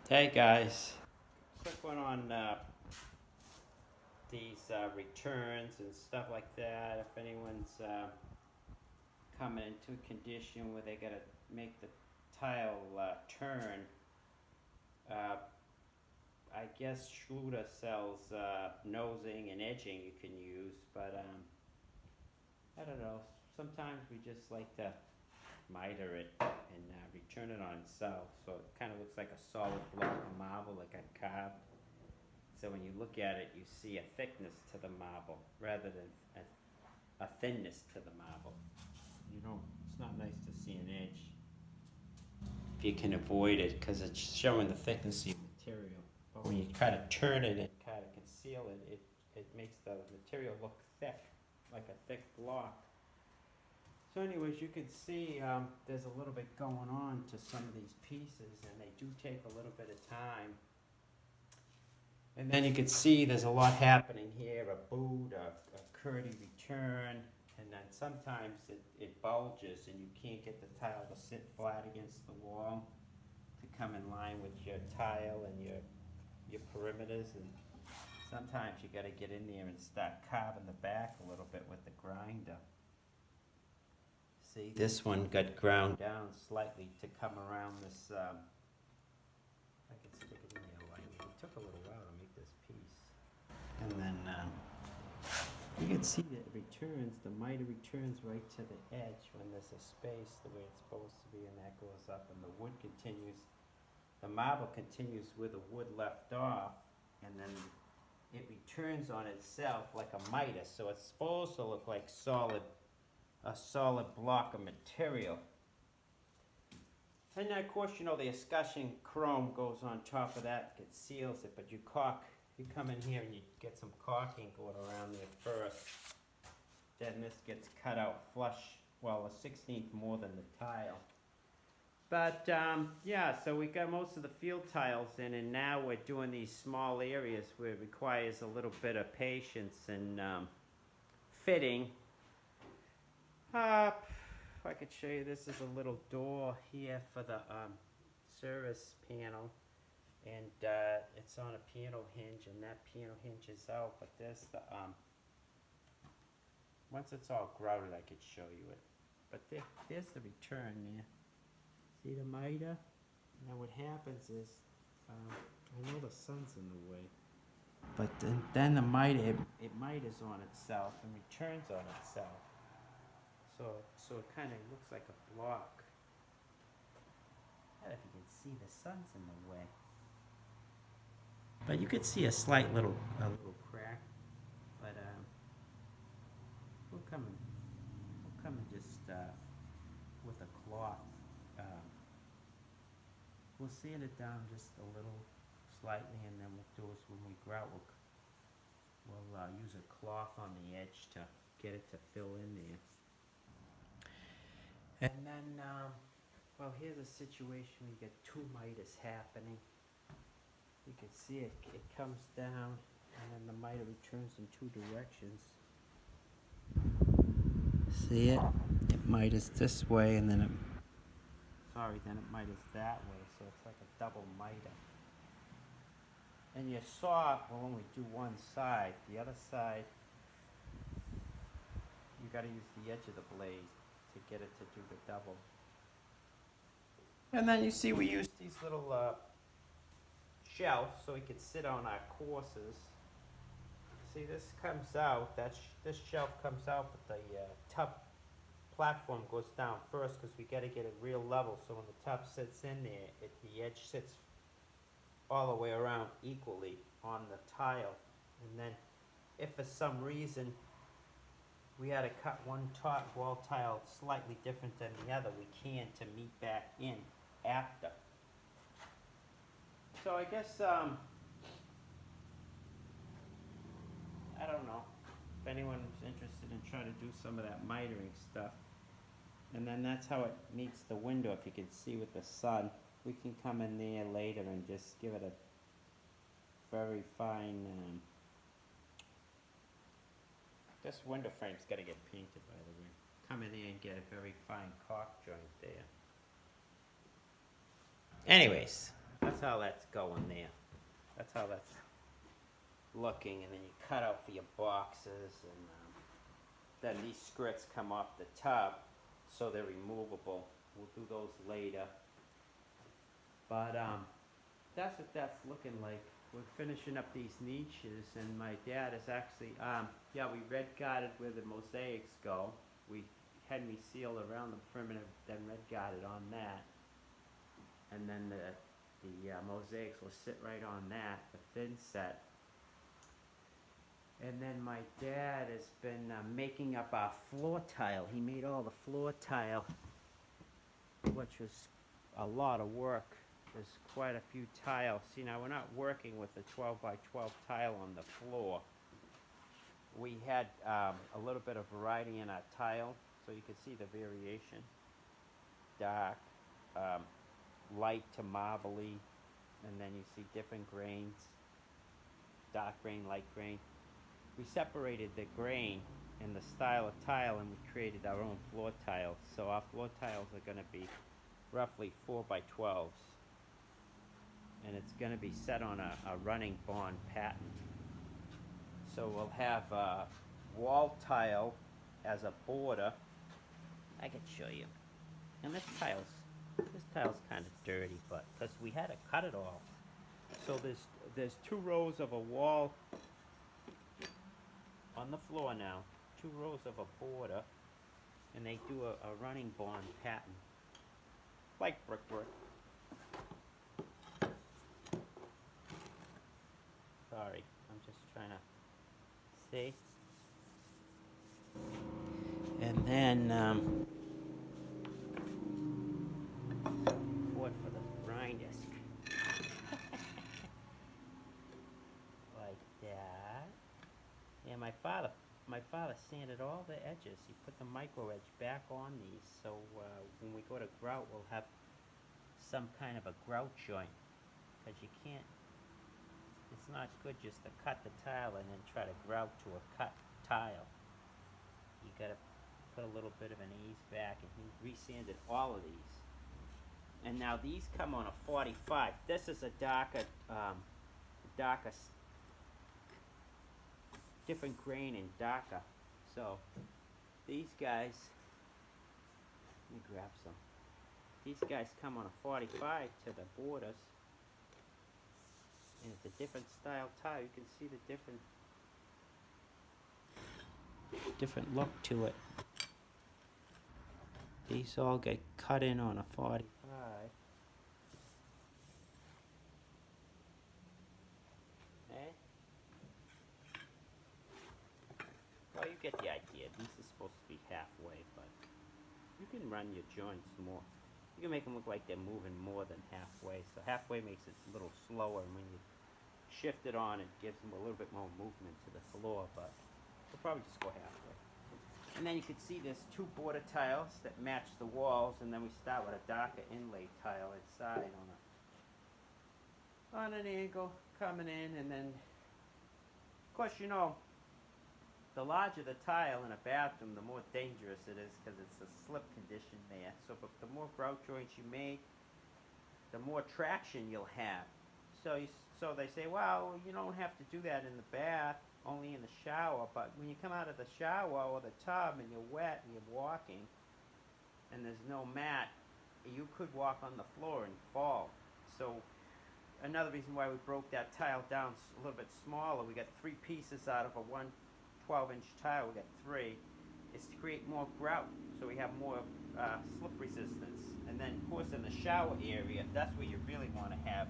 Hey guys, quick one on these returns and stuff like that. If anyone's coming into a condition where they gotta make the tile turn, uh, I guess Schluter sells nosing and edging you can use, but I don't know. Sometimes we just like to miter it and return it on itself, so it kind of looks like a solid block of marble, like a carved. So when you look at it, you see a thickness to the marble rather than a thinness to the marble. You don't. It's not nice to see an edge if you can avoid it because it's showing the thickness of your material. But when you try to turn it and kind of conceal it, it makes the material look thick, like a thick block. So anyways, you can see there's a little bit going on to some of these pieces, and they do take a little bit of time. And then you can see there's a lot happening here, a boot, a curdy return, and then sometimes it bulges and you can't get the tile to sit flat against the wall to come in line with your tile and your perimeters. And sometimes you gotta get in there and start carving the back a little bit with the grinder. See, this one got ground down slightly to come around this, I can stick it in there like it took a little while to make this piece. And then you can see that it returns, the miter returns right to the edge when there's a space the way it's supposed to be, and that goes up and the wood continues, the marble continues where the wood left off, and then it returns on itself like a miter, so it's supposed to look like a solid block of material. And then of course, you know, the escutcheon chrome goes on top of that, it seals it, but you come in here and you get some caulking going around there first. Then this gets cut out flush, well, a 1/16 more than the tile. But yeah, so we got most of the field tiles in, and now we're doing these small areas where it requires a little bit of patience and fitting. If I could show you, this is a little door here for the service panel, and it's on a piano hinge, and that piano hinge is out, but there's the once it's all grouted I could show you it, but there's the return there. See the miter? Now what happens is I know the sun's in the way, but then the miter, it miters on itself and returns on itself. So it kind of looks like a block. I don't know if you can see, the sun's in the way. But you could see a slight little crack. But we'll come and just with a cloth. We'll sand it down just a little slightly, and then we'll do is when we grout, we'll use a cloth on the edge to get it to fill in there. And then, well, here's a situation where you get two miters happening. You can see it comes down, and then the miter returns in two directions. See it? It miters this way, and then it miters that way, so it's like a double miter. And your saw will only do one side. The other side, you gotta use the edge of the blade to get it to do the double. And then you see we use these little shelves so we could sit on our courses. See, this comes out, this shelf comes out, but the tub platform goes down first because we got to get it real level, so when the tub sits in there, the edge sits all the way around equally on the tile. And then if for some reason we had to cut one top wall tile slightly different than the other, we can to meet back in after. So I guess, I don't know if anyone's interested in trying to do some of that mitering stuff. And then that's how it meets the window, if you can see with the sun. We can come in there later and just give it a very fine, this window frame's got to get painted, by the way. Come in there and get a very fine caulk joint there. Anyways, That's how that's going there. That's how that's looking, and then you cut out for your boxes, and then these skirts come off the tub, so they're removable. We'll do those later. But that's what that's looking like. We're finishing up these niches, and my dad is actually, yeah, we red guarded where the mosaics go. We had me sealed around the perimeter, then red guarded on that. And then the mosaics will sit right on that, the thin set. And then my dad has been making up our floor tile. He made all the floor tile, which was a lot of work. There's quite a few tiles. See, now we're not working with the 12 by 12 tile on the floor. We had a little bit of variety in our tile, so you can see the variation. Dark, light to marbly, and then you see different grains. Dark grain, light grain. We separated the grain and the style of tile, and we created our own floor tiles. So our floor tiles are going to be roughly 4 by 12s. And it's going to be set on a running bond pattern. So we'll have a wall tile as a border. I can show you. And this tile's kind of dirty, but because we had to cut it all. So there's 2 rows of a wall on the floor now, 2 rows of a border, and they do a running bond pattern, like brickwork. Sorry, I'm just trying to see. And then board for the brine disc. Like that. And my father sanded all the edges. He put the micro edge back on these, so when we go to grout, we'll have some kind of a grout joint, because you can't. It's not good just to cut the tile and then try to grout to a cut tile. You gotta put a little bit of an ease back, and he resanded all of these. And now these come on a 45. This is a darker, different grain and darker. So these guys, let me grab some. These guys come on a 45 to the borders. And it's a different style tile. You can see the different look to it. These all get cut in on a 45. Eh? Well, you get the idea. These are supposed to be halfway, but you can run your joints more. You can make them look like they're moving more than halfway. So halfway makes it a little slower, and when you shift it on, it gives them a little bit more movement to the floor, but we'll probably just go halfway. And then you can see there's 2 border tiles that match the walls, and then we start with a darker inlay tile inside on an angle coming in, and then, of course, you know, the larger the tile in a bathroom, the more dangerous it is, because it's a slip condition there. So but the more grout joints you make, the more traction you'll have. So they say, well, you don't have to do that in the bath, only in the shower. But when you come out of the shower or the tub and you're wet and you're walking and there's no mat, you could walk on the floor and fall. So another reason why we broke that tile down a little bit smaller, we got 3 pieces out of a 12-inch tile. We got 3. Is to create more grout, so we have more slip resistance. And then, of course, in the shower area, that's where you really want to have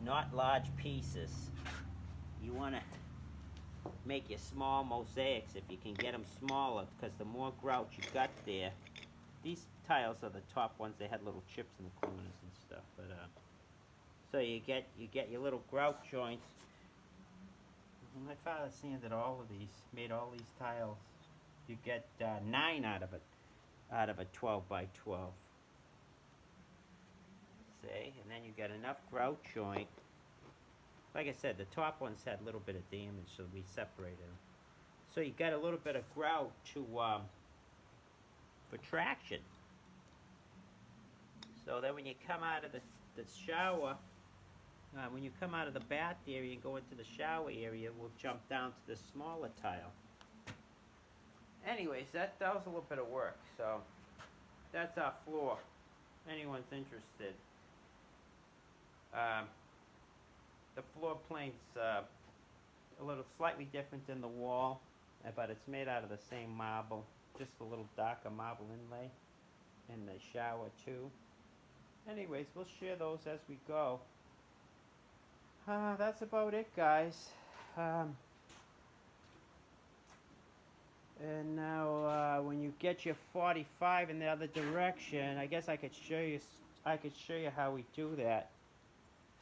not large pieces. You want to make your small mosaics if you can get them smaller, because the more grout you got there. These tiles are the top ones. They had little chips in the corners and stuff. But so you get your little grout joints. And my father sanded all of these, made all these tiles. You get 9 out of a 12 by 12. See, and then you get enough grout joint. Like I said, the top ones had a little bit of damage, so we separated them. So you got a little bit of grout to for traction. So then when you come out of the shower, when you come out of the bath area and go into the shower area, we'll jump down to the smaller tile. Anyways, that was a little bit of work. So that's our floor. Anyone's interested. The floor plane's a little slightly different than the wall, but it's made out of the same marble, just a little darker marble inlay in the shower too. Anyways, we'll share those as we go. That's about it, guys. And now, when you get your 45 in the other direction, I guess I could show you how we do that.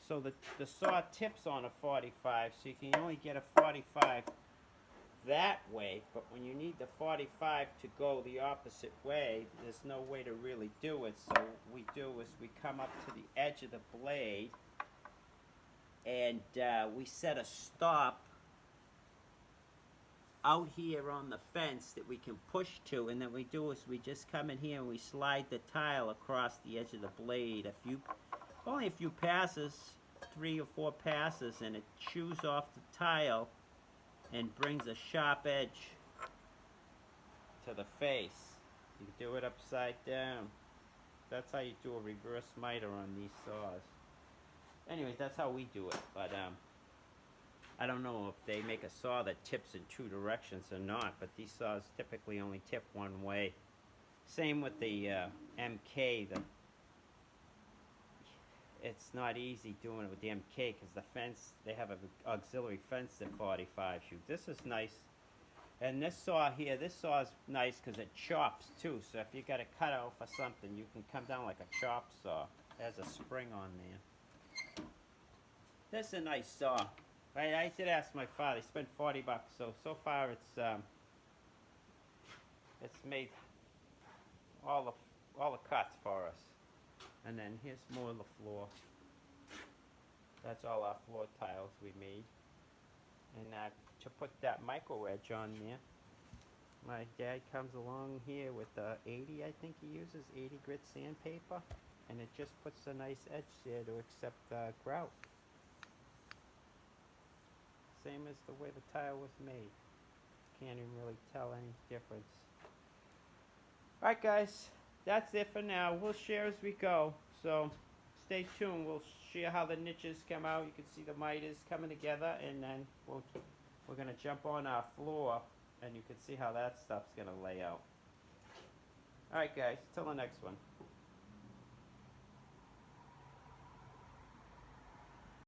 So the saw tips on a 45, so you can only get a 45 that way, but when you need the 45 to go the opposite way, there's no way to really do it. So what we do is we come up to the edge of the blade, and we set a stop out here on the fence that we can push to, and then we do is we just come in here and we slide the tile across the edge of the blade. Only a few passes, 3 or 4 passes, and it chews off the tile and brings a sharp edge to the face. You can do it upside down. That's how you do a reverse miter on these saws. Anyways, that's how we do it, but I don't know if they make a saw that tips in 2 directions or not, but these saws typically only tip one way. Same with the MK. It's not easy doing it with the MK because the fence, they have an auxiliary fence that 45 shoot. This is nice. And this saw here, this saw is nice because it chops too. So if you got a cutout for something, you can come down like a chop saw. It has a spring on there. This is a nice saw. I did ask my father. He spent $40, so far it's made all the cuts for us. And then here's more of the floor. That's all our floor tiles we made. And to put that micro edge on there, my dad comes along here with 80, I think he uses 80 grit sandpaper, and it just puts a nice edge there to accept grout. Same as the way the tile was made. Can't even really tell any difference. Alright guys, that's it for now. We'll share as we go. So stay tuned. We'll share how the niches come out. You can see the miters coming together, and then we're going to jump on our floor, and you can see how that stuff's going to lay out. Alright guys, till the next one.